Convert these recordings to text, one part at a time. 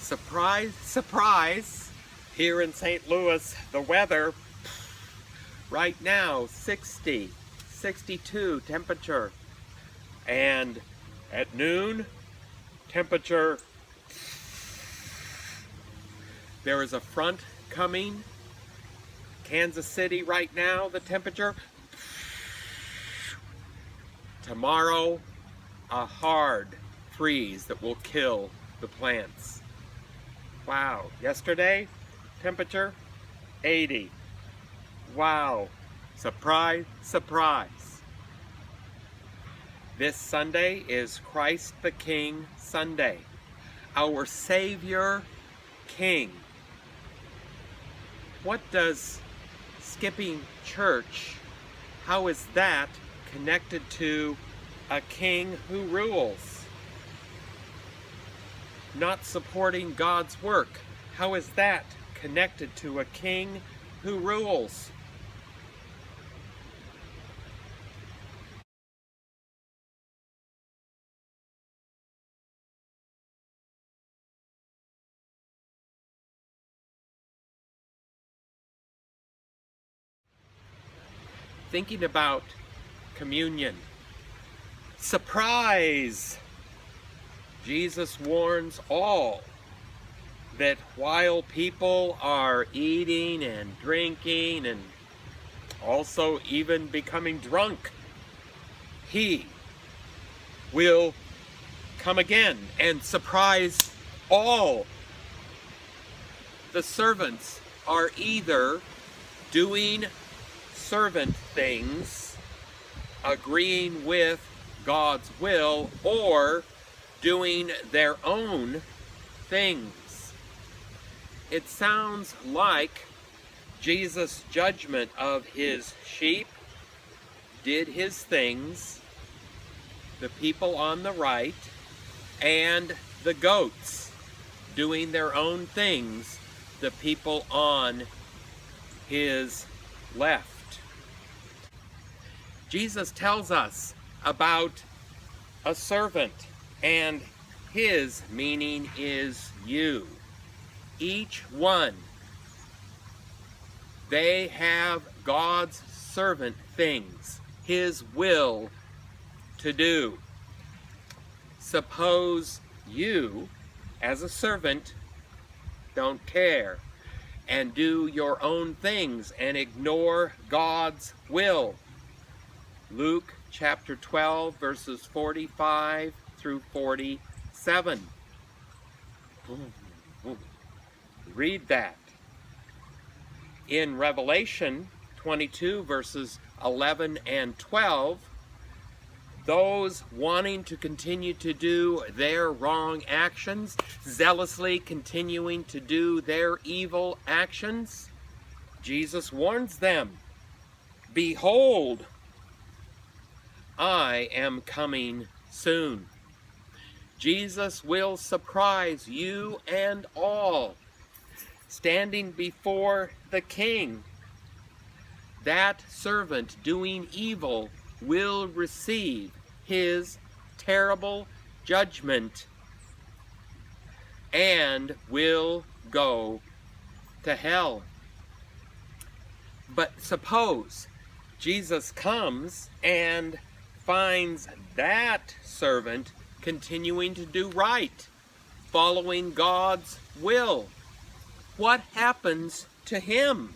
Surprise, surprise, here in St. Louis, the weather right now, 60, 62 temperature. And at noon, temperature, there is a front coming. Kansas City right now, the temperature. Tomorrow, a hard freeze that will kill the plants. Wow, yesterday, temperature 80. Wow, surprise, surprise. This Sunday is Christ the King Sunday, our Savior King. What does skipping church, how is that connected to a king who rules? Not supporting God's work, how is that connected to a king who rules? Thinking about communion. Surprise! Jesus warns all that while people are eating and drinking and also even becoming drunk, he will come again and surprise all. The servants are either doing servant things, agreeing with God's will, or doing their own things. It sounds like Jesus' judgment of his sheep did his things, the people on the right, and the goats doing their own things, the people on his left. Jesus tells us about a servant, and his meaning is you. Each one. They have God's servant things, his will to do. Suppose you, as a servant, don't care and do your own things and ignore God's will. Luke chapter 12, verses 45 through 47. Read that. In Revelation 22, verses 11 and 12, those wanting to continue to do their wrong actions, zealously continuing to do their evil actions, Jesus warns them, "Behold, I am coming soon." Jesus will surprise you and all, standing before the King. That servant doing evil will receive his terrible judgment and will go to hell. But suppose Jesus comes and finds that servant continuing to do right, following God's will. What happens to him?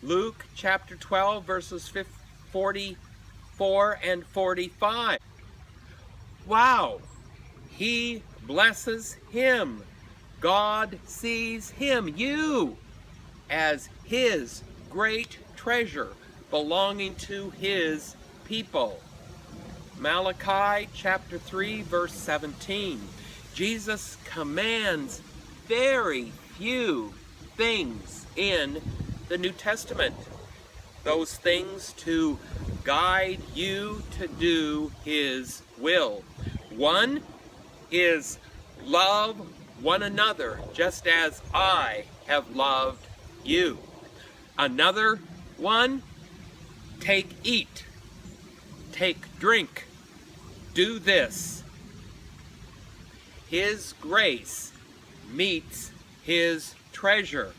Luke chapter 12, verses 44 and 45. Wow! He blesses him. God sees him, you, as his great treasure belonging to his people. Malachi chapter 3, verse 17. Jesus commands very few things in the New Testament. Those things to guide you to do his will. One is love one another just as I have loved you. Another one, eat, take drink, do this. His grace meets his treasure.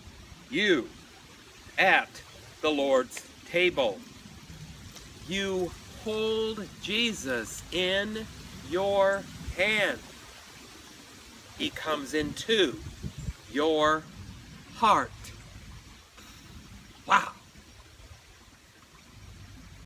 You at the Lord's table. You hold Jesus in your hand. He comes into your heart. Wow.